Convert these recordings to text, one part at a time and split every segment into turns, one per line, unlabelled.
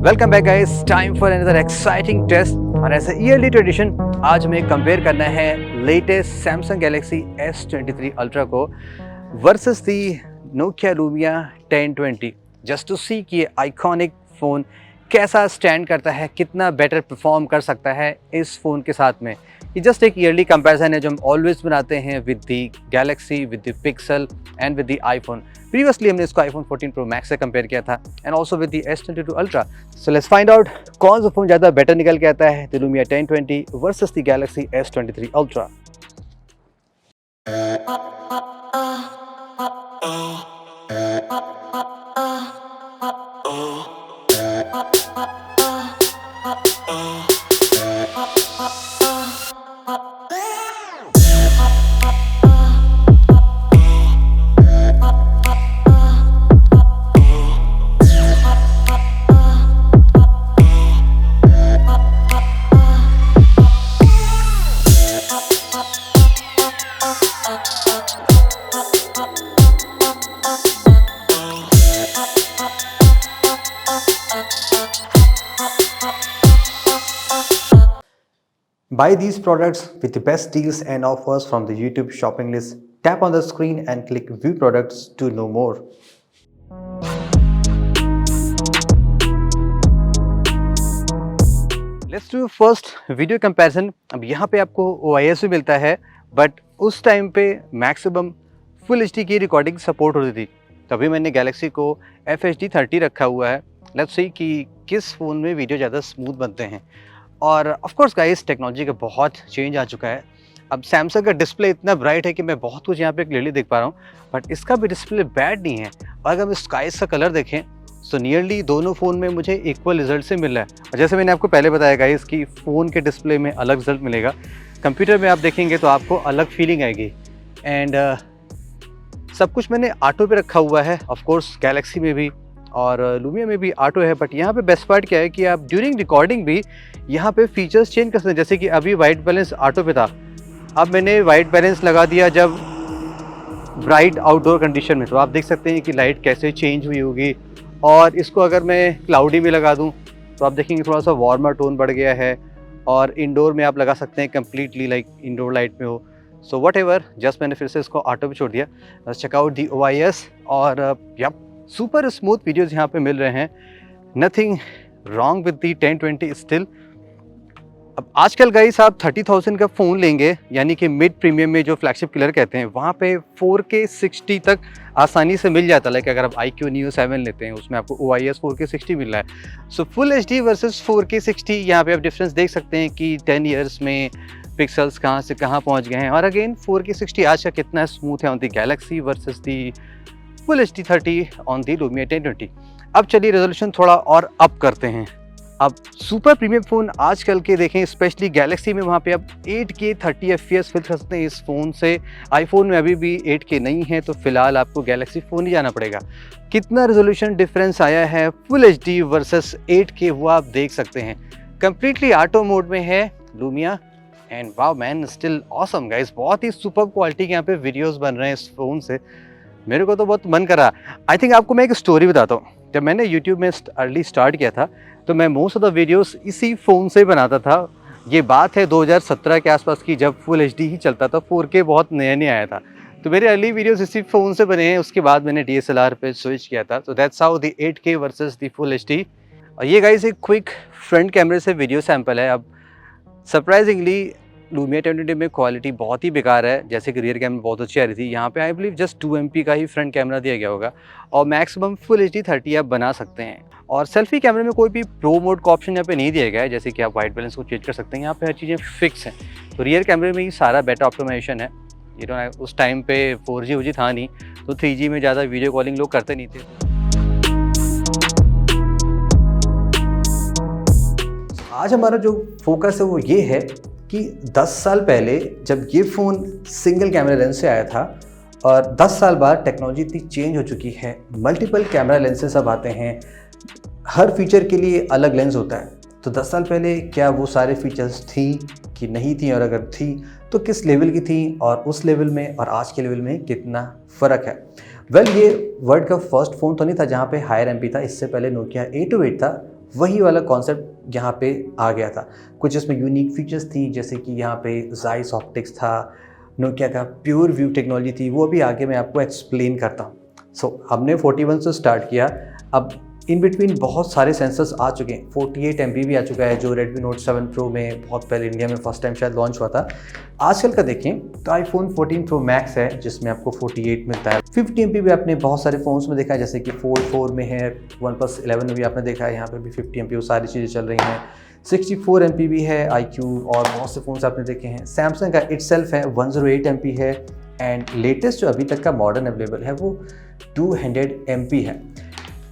Welcome back guys, time for another exciting test. और ऐसे yearly tradition आज हमें कंपेयर करना है latest Samsung Galaxy S23 ultra को versus the Nokia Lumia 1020, just to see कि ये आइकॉनिक फ़ोन कैसा स्टैंड करता है, कितना बेटर परफॉर्म कर सकता है इस फ़ोन के साथ में। ये जस्ट एक ईयरली कंपैरिजन है जो हम ऑलवेज बनाते हैं with the Galaxy, with the pixel and with the iPhone. Previously हमने इसको iPhone 14 Pro Max से कंपेयर किया था and also with the S22 ultra. So let's find out कौन सा फ़ोन ज़्यादा बेटर निकल के आता है, the Lumia 1020 versus the Galaxy S23 ultra. Buy these products with the best deals and offers from the YouTube shopping list. Tap on the screen and click View Products to know more. Let's do first video comparison. अब यहाँ पे आपको OIS भी मिलता है, but उस time पे maximum full HD की रिकॉर्डिंग सपोर्ट होती थी। तभी मैंने गैलेक्सी को FHD 30 रखा हुआ है। लेट्स सी कि किस फ़ोन में वीडियो ज़्यादा स्मूथ बनते हैं। और ऑफ कोर्स गाइस, टेक्नोलॉजी का बहुत चेंज आ चुका है। अब सैमसंग का डिस्प्ले इतना ब्राइट है कि मैं बहुत कुछ यहाँ पे क्लियरली देख पा रहा हूँ, बट इसका भी डिस्प्ले बैड नहीं है। और अगर हम स्काइस का कलर देखें तो नियरली दोनों फ़ोन में मुझे इक्वल रिजल्ट से मिल रहा है। और जैसे मैंने आपको पहले बताया गाइस कि फ़ोन के डिस्प्ले में अलग रिजल्ट मिलेगा, कंप्यूटर में आप देखेंगे तो आपको अलग फीलिंग आएगी। एंड सब कुछ मैंने ऑटो पे रखा हुआ है। ऑफ कोर्स गैलेक्सी में भी और लूमिया में भी ऑटो है, बट यहाँ पे बेस्ट पार्ट क्या है कि आप ड्यूरिंग रिकॉर्डिंग भी यहाँ पे फीचर्स चेंज कर सकते हैं। जैसे कि अभी वाइट बैलेंस ऑटो पे था, अब मैंने वाइट बैलेंस लगा दिया जब ब्राइट आउटडोर कंडीशन में, तो आप देख सकते हैं कि लाइट कैसे चेंज हुई होगी। और इसको अगर मैं क्लाउडी में लगा दूँ तो आप देखेंगे थोड़ा सा वार्मर टोन बढ़ गया है। और इंडोर में आप लगा सकते हैं कम्प्लीटली लाइक इंडोर लाइट में हो। सो वट एवर, जस्ट मैंने फिर से इसको ऑटो पे छोड़ दिया। चेकआउट दी OIS और यप, सुपर स्मूथ वीडियोज़ यहाँ पे मिल रहे हैं। Nothing wrong with the 1020 still. अब आजकल गाइस आप 30,000 का फ़ोन लेंगे, यानी कि मिड प्रीमियम में जो फ्लैगशिप किलर कहते हैं, वहाँ पे 4K 60 तक आसानी से मिल जाता है। लाइक अगर आप iQOO Neo 7 लेते हैं, उसमें आपको OIS 4K 60 मिल रहा है। So full HD versus 4K 60, यहाँ पे आप डिफरेंस देख सकते हैं कि 10 ईयर्स में पिक्सल्स कहाँ से कहाँ पहुँच गए हैं। और अगेन 4K 60 आज का कितना स्मूथ है on the Galaxy versus the full HD 30 on the Lumia 1020। अब चलिए रेजोल्यूशन थोड़ा और अप करते हैं। अब सुपर प्रीमियम फ़ोन आजकल के देखें, स्पेशली गैलेक्सी में, वहाँ पे आप 8K 30 FPS फिल कर सकते हैं इस फ़ोन से। आईफोन में अभी भी 8K नहीं है, तो फिलहाल आपको गैलेक्सी फ़ोन ही जाना पड़ेगा। कितना रेजोल्यूशन डिफरेंस आया है फुल HD वर्सेस 8K, वो आप देख सकते हैं। कम्प्लीटली ऑटो मोड में है Lumia and wow man, still awesome guys. बहुत ही सुपर क्वालिटी के यहाँ पे वीडियोज़ बन रहे हैं इस फ़ोन से। मेरे को तो बहुत मन करा। आई थिंक आपको मैं एक स्टोरी बताता हूँ। जब मैंने यूट्यूब में अर्ली स्टार्ट किया था, तो मैं मोस्ट ऑफ द वीडियोस इसी फ़ोन से बनाता था। ये बात है 2017 के आसपास की, जब फुल HD ही चलता था, 4K बहुत नया नहीं आया था। तो मेरे अर्ली वीडियोस इसी फ़ोन से बने हैं। उसके बाद मैंने DSLR पे स्विच किया था। तो that's how the 8K versus the full HD। और ये गाइस एक क्विक फ्रंट कैमरे से वीडियो सैम्पल है। अब सरप्राइजिंगली लूमिया 1020 में क्वालिटी बहुत ही बेकार है, जैसे कि रियर कैमरा बहुत अच्छी आ रही थी। यहाँ पे आई बिलीव जस्ट 2 MP का ही फ्रंट कैमरा दिया गया होगा और मैक्सिमम फुल HD 30 आप बना सकते हैं। और सेल्फी कैमरे में कोई भी प्रो मोड का ऑप्शन यहाँ पे नहीं दिया गया है, जैसे कि आप वाइट बैलेंस को चेंज कर सकते हैं। यहाँ पे हर चीज़ें फिक्स हैं। तो रियर कैमरे में ही सारा बेटर ऑप्टिमाइजेशन है। उस टाइम पे 4G वोजी था नहीं, तो 3G में ज़्यादा वीडियो कॉलिंग लोग करते नहीं थे। आज हमारा जो फोकस है वो ये है कि 10 साल पहले जब ये फ़ोन सिंगल कैमरा लेंस से आया था, और 10 साल बाद टेक्नोलॉजी इतनी चेंज हो चुकी है, मल्टीपल कैमरा लेंसेज अब आते हैं, हर फीचर के लिए अलग लेंस होता है। तो 10 साल पहले क्या वो सारे फीचर्स थी कि नहीं थी, और अगर थी तो किस लेवल की थी, और उस लेवल में और आज के लेवल में कितना फ़र्क है। वेल, ये वर्ल्ड का फर्स्ट फ़ोन तो नहीं था जहाँ पे हायर MP था। इससे पहले नोकिया 808 था, वही वाला कॉन्सेप्ट यहाँ पे आ गया था। कुछ इसमें यूनिक फीचर्स थी, जैसे कि यहाँ पे जाइस ऑप्टिक्स था, नोकिया का प्योर व्यू टेक्नोलॉजी थी, वो भी आगे मैं आपको एक्सप्लेन करता हूँ। हमने 41 से स्टार्ट किया, अब इन बिटवीन बहुत सारे सेंसर्स आ चुके हैं। 48 MP भी आ चुका है, जो Redmi Note 7 Pro में बहुत पहले इंडिया में फर्स्ट टाइम शायद लॉन्च हुआ था। आजकल का देखें तो iPhone 14 Pro Max है, जिसमें आपको 48 मिलता है। 50 MP भी आपने बहुत सारे फ़ोन्स में देखा है, जैसे कि Fold 4 में है, OnePlus 11 में भी आपने देखा है, यहाँ पर भी 50 MP वो सारी चीज़ें चल रही हैं। 64 MP भी है iQ, और बहुत से फ़ोन्स आपने देखे हैं। सैमसंग का इटसेल्फ है 108 MP है, एंड लेटेस्ट जो अभी तक का मॉडर्न अवेलेबल है वो 200 MP है।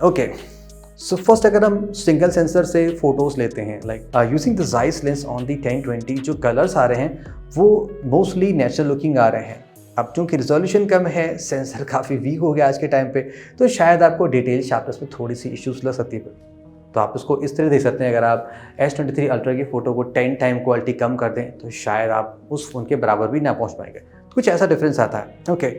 ओके, सो फर्स्ट अगर हम सिंगल सेंसर से फोटोज लेते हैं, like using the Zeiss lens on the 1020, जो कलर्स आ रहे हैं वो मोस्टली नेचुरल लुकिंग आ रहे हैं। अब चूँकि रिजोल्यूशन कम है, सेंसर काफ़ी वीक हो गया आज के टाइम पे, तो शायद आपको डिटेल शार्पनेस में थोड़ी सी इश्यूज लग सकती है। तो आप इसको इस तरह देख सकते हैं, अगर आप S23 अल्ट्रा की फ़ोटो को 10 टाइम क्वालिटी कम कर दें तो शायद आप उस फ़ोन के बराबर भी ना पहुँच पाएंगे। तो कुछ ऐसा डिफरेंस आता है। ओके,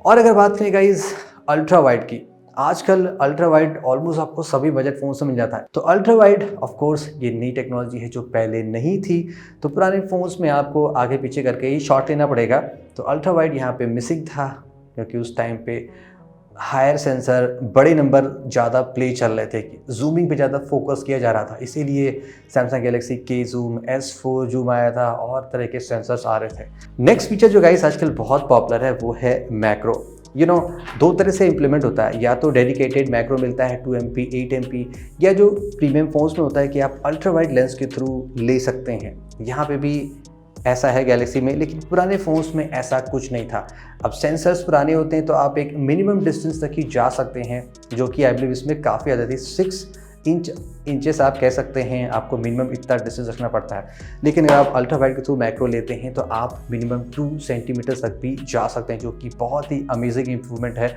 और अगर बात करें गाइस अल्ट्रा वाइड की, आजकल अल्ट्रा वाइड ऑलमोस्ट आपको सभी बजट फ़ोन से मिल जाता है। तो अल्ट्रा वाइड ऑफ कोर्स ये नई टेक्नोलॉजी है जो पहले नहीं थी, तो पुराने फ़ोन्स में आपको आगे पीछे करके ही शॉट लेना पड़ेगा। तो अल्ट्रा वाइड यहाँ पे मिसिंग था, क्योंकि उस टाइम पे हायर सेंसर, बड़े नंबर ज़्यादा प्ले चल रहे थे, कि जूमिंग पे ज़्यादा फोकस किया जा रहा था, इसीलिए सैमसंग गैलेक्सी के जूम, S4 जूम आया था, और तरह के सेंसर्स आ रहे थे। नेक्स्ट फीचर जो गाइस आजकल बहुत पॉपुलर है वो है मैक्रो। दो तरह से इम्प्लीमेंट होता है, या तो डेडिकेटेड मैक्रो मिलता है 2 MP 8 MP, या जो प्रीमियम फ़ोन्स में होता है कि आप अल्ट्रा वाइड लेंस के थ्रू ले सकते हैं। यहाँ पे भी ऐसा है गैलेक्सी में, लेकिन पुराने फ़ोन्स में ऐसा कुछ नहीं था। अब सेंसर्स पुराने होते हैं तो आप एक मिनिमम डिस्टेंस तक ही जा सकते हैं, जो कि आई बिलीव इसमें काफ़ी ज़्यादा थी। 6 इंचेस आप कह सकते हैं, आपको मिनिमम इतना डिस्टेंस रखना पड़ता है। लेकिन अगर आप अल्ट्रा वाइड के थ्रू मैक्रो लेते हैं तो आप मिनिमम 2 सेंटीमीटर तक भी जा सकते हैं, जो कि बहुत ही अमेजिंग इंप्रूवमेंट है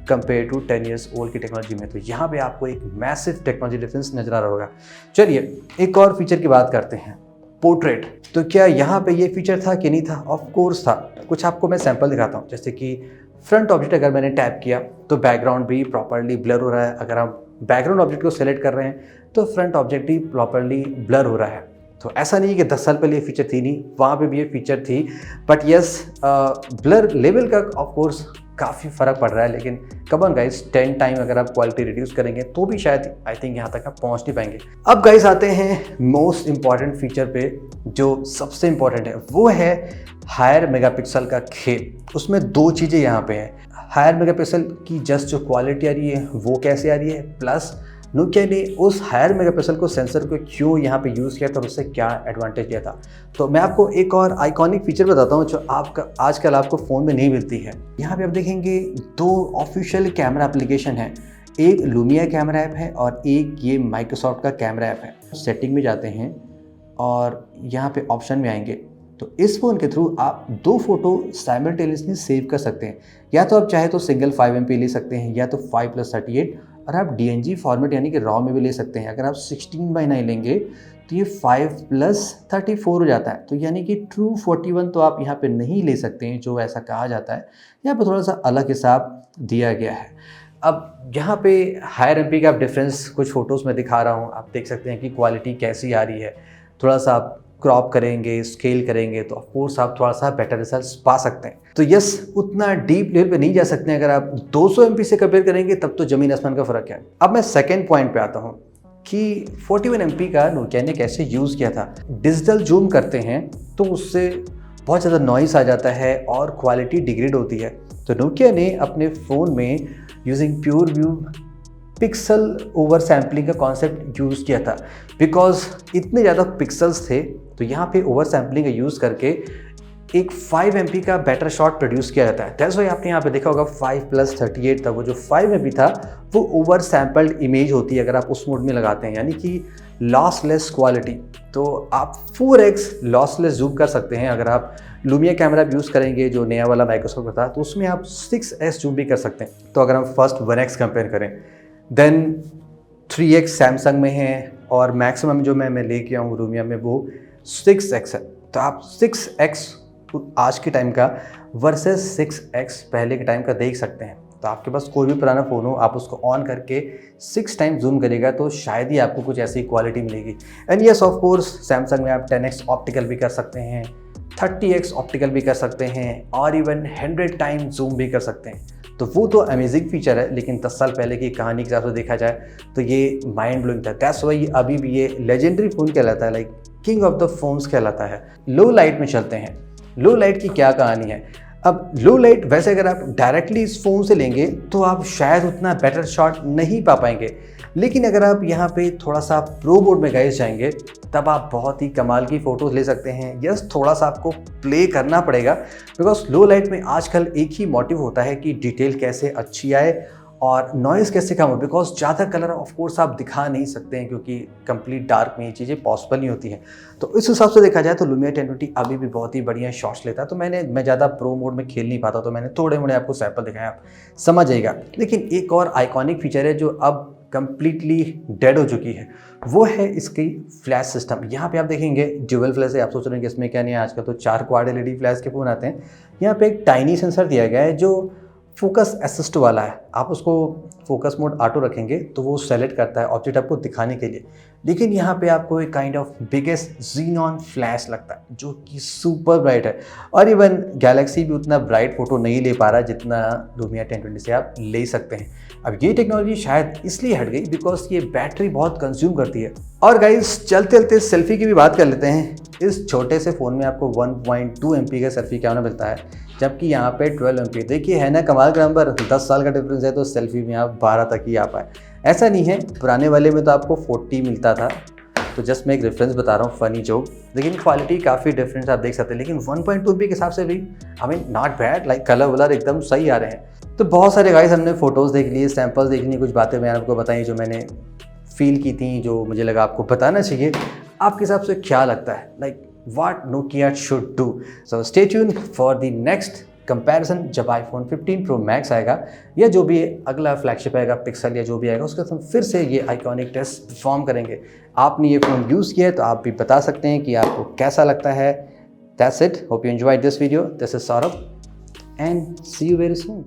कंपेयर टू 10 ईयर्स ओल्ड की टेक्नोलॉजी में। तो यहाँ पे आपको एक मैसिव टेक्नोलॉजी डिफरेंस नजर आ रहा होगा। चलिए एक और फीचर की बात करते हैं, पोर्ट्रेट। तो क्या यहाँ पे ये फीचर था कि नहीं था? ऑफ कोर्स था। कुछ आपको मैं सैंपल दिखाता हूँ, जैसे कि फ्रंट ऑब्जेक्ट अगर मैंने टैप किया तो बैकग्राउंड भी प्रॉपर्ली ब्लर हो रहा है। अगर आप बैकग्राउंड ऑब्जेक्ट को सेलेक्ट कर रहे हैं तो फ्रंट ऑब्जेक्ट भी प्रॉपर्ली ब्लर हो रहा है। तो ऐसा नहीं है कि 10 साल पहले ये फीचर थी नहीं, वहाँ पे भी ये फीचर थी, बट यस ब्लर लेवल का ऑफ कोर्स काफ़ी फ़र्क पड़ रहा है। लेकिन कम ऑन गाइस, 10 टाइम अगर आप क्वालिटी रिड्यूस करेंगे तो भी शायद आई थिंक यहाँ तक आप पहुँच नहीं पाएंगे। अब गाइस आते हैं मोस्ट इंपॉर्टेंट फीचर पे, जो सबसे इंपॉर्टेंट है, वो है हायर मेगापिक्सल का खेल। उसमें 2 चीज़ें यहाँ पे हैं। हायर मेगापिक्सल की जस्ट जो क्वालिटी आ रही है वो कैसे आ रही है, प्लस नोकिया ने उस हायर मेगापिक्सल को सेंसर को क्यों यहाँ पे यूज़ किया था और उससे क्या एडवांटेज दिया था। तो मैं आपको एक और आइकॉनिक फीचर बताता हूँ जो आपका आजकल आपको फ़ोन में नहीं मिलती है। यहाँ पे आप देखेंगे 2 ऑफिशियल कैमरा एप्लीकेशन है, एक लुमिया कैमरा ऐप है और एक ये माइक्रोसॉफ्ट का कैमरा ऐप है। सेटिंग में जाते हैं और यहाँ पे ऑप्शन में आएंगे, तो इस फ़ोन के थ्रू आप 2 फोटो साइमल्टेनियसली सेव कर सकते हैं। या तो आप चाहे तो सिंगल 5 MP ले सकते हैं, या तो 5+38, और आप DNG फॉर्मेट यानी कि रॉ में भी ले सकते हैं। अगर आप 16:9 लेंगे तो ये 5+34 हो जाता है। तो यानी कि ट्रू 41 तो आप यहाँ पे नहीं ले सकते हैं, जो ऐसा कहा जाता है। यहाँ पे थोड़ा सा अलग हिसाब दिया गया है। अब यहाँ पे हायर MP का डिफरेंस कुछ फ़ोटोज़ में दिखा रहा हूँ, आप देख सकते हैं कि क्वालिटी कैसी आ रही है। थोड़ा सा आप क्रॉप करेंगे, स्केल करेंगे तो ऑफ कोर्स आप थोड़ा सा बेटर रिजल्ट्स पा सकते हैं। तो यस, उतना डीप लेवल पे नहीं जा सकते हैं। अगर आप 200 MP से कंपेयर करेंगे तब तो ज़मीन आसमान का फ़र्क है। अब मैं सेकेंड पॉइंट पे आता हूँ कि 41 MP का नोकिया ने कैसे यूज़ किया था। डिजिटल जूम करते हैं तो उससे बहुत ज़्यादा नॉइस आ जाता है और क्वालिटी डिग्रेड होती है। तो नोकिया ने अपने फ़ोन में using pure view pixel over sampling का कॉन्सेप्ट यूज़ किया था। बिकॉज इतने ज़्यादा पिक्सल्स थे तो यहाँ पे ओवर सैम्पलिंग का यूज़ करके एक 5 MP का बेटर शॉट प्रोड्यूस किया जाता है। दैट्स व्हाई आपने यहाँ पे देखा होगा 5+38 था, वो जो 5 MP था वो ओवर सैम्पल्ड इमेज होती है अगर आप उस मोड में लगाते हैं, यानी कि लॉसलेस क्वालिटी। तो आप 4x लॉसलेस जूम कर सकते हैं। अगर आप लुमिया कैमरा यूज़ करेंगे जो नया वाला माइक्रोसॉफ्ट का था, तो उसमें आप 6x जूम भी कर सकते हैं। तो अगर हम फर्स्ट 1x कंपेयर करें, देन 3x सैमसंग में है, और मैक्सिमम जो मैं लेके आऊँ लुमिया में वो 6x है। तो आप 6x आज के टाइम का वर्सेस 6x पहले के टाइम का देख सकते हैं। तो तो आपके पास कोई भी पुराना फ़ोन हो, आप उसको ऑन करके 6 टाइम जूम करेगा तो शायद ही आपको कुछ ऐसी क्वालिटी मिलेगी। And yes of course Samsung में आप 10x ऑप्टिकल भी कर सकते हैं, 30x ऑप्टिकल भी कर सकते हैं और इवन 100 टाइम जूम भी कर सकते हैं। तो वो तो अमेजिंग फीचर है, लेकिन 10 साल पहले की कहानी के हिसाब से देखा जाए तो ये माइंड ब्लोइंग था। दैट्स वाई अभी भी ये लेजेंडरी फ़ोन कहलाता है, like king of the phones कहलाता है। लो लाइट में चलते हैं। लो लाइट की क्या कहानी है? अब लो लाइट वैसे अगर आप डायरेक्टली इस फ़ोन से लेंगे तो आप शायद उतना बेटर शॉट नहीं पा पाएंगे, लेकिन अगर आप यहाँ पे थोड़ा सा प्रो मोड में गाइस जाएंगे तब आप बहुत ही कमाल की फ़ोटोज़ ले सकते हैं। यस, थोड़ा सा आपको प्ले करना पड़ेगा, बिकॉज लो लाइट में आजकल एक ही मोटिव होता है कि डिटेल कैसे अच्छी आए और नॉइज़ कैसे कम हो, बिकॉज ज़्यादा कलर ऑफ कोर्स आप दिखा नहीं सकते हैं क्योंकि कंप्लीट डार्क में ये चीज़ें पॉसिबल नहीं होती हैं। तो इस हिसाब से देखा जाए तो लुमिया 1020 अभी भी बहुत ही बढ़िया शॉट्स लेता है। तो मैं ज़्यादा प्रो मोड में खेल नहीं पाता, तो मैंने थोड़े मोड़े आपको सैंपल दिखाया, आप समझ जाएगा। लेकिन एक और आइकॉनिक फीचर है जो अब कंप्लीटली डेड हो चुकी है, वो है इसकी फ्लैश सिस्टम। यहाँ पे आप देखेंगे ड्यूअल फ्लैश है। आप सोच रहे हैं कि इसमें क्या नहीं है, आजकल तो 4 क्वाड LED फ्लैश के फ़ोन आते हैं। यहाँ पे एक टाइनी सेंसर दिया गया है जो फोकस असिस्ट वाला है। आप उसको फोकस मोड ऑटो रखेंगे तो वो सेलेक्ट करता है ऑब्जेक्ट आपको दिखाने के लिए। लेकिन यहाँ पे आपको एक kind of biggest xenon flash लगता है जो कि सुपर ब्राइट है, और इवन गैलेक्सी भी उतना ब्राइट फोटो नहीं ले पा रहा जितना लुमिया 1020 से आप ले सकते हैं। अब ये टेक्नोलॉजी शायद इसलिए हट गई बिकॉज ये बैटरी बहुत कंज्यूम करती है। और गाइस चलते चलते सेल्फी की भी बात कर लेते हैं। इस छोटे से फ़ोन में आपको 1.2 MP का सेल्फी कैमरा मिलता है, जबकि यहाँ पे 12 MP। देखिए है ना कमाल का नंबर, 10 साल का डिफरेंस है, तो सेल्फी में आप 12 तक ही आ पाए। ऐसा नहीं है, पुराने वाले में तो आपको 40 मिलता था। तो जस्ट मैं एक रेफरेंस बता रहा हूँ, फनी जोक, लेकिन क्वालिटी काफ़ी डिफरेंस आप देख सकते हैं। लेकिन 1.2 MP के हिसाब से भी I mean not bad, like colour वलर एकदम सही आ रहे हैं। तो बहुत सारे गाइस हमने फ़ोटोज़ देख लिए, सैम्पल्स देख लिए, कुछ बातें मैंने आपको बताई जो मैंने फील की थी, जो मुझे लगा आपको बताना चाहिए। आपके हिसाब से क्या लगता है, like what Nokia should do? So stay tuned for the next comparison जब iPhone 15 Pro Max आएगा या जो भी अगला फ्लैगशिप आएगा, पिक्सल या जो भी आएगा, उसके हम फिर से ये आइकॉनिक टेस्ट परफॉर्म करेंगे। आपने ये फ़ोन यूज़ किया है तो आप भी बता सकते हैं कि आपको कैसा लगता है। That's it. Hope you enjoyed this video. This is Saurabh and see you very soon.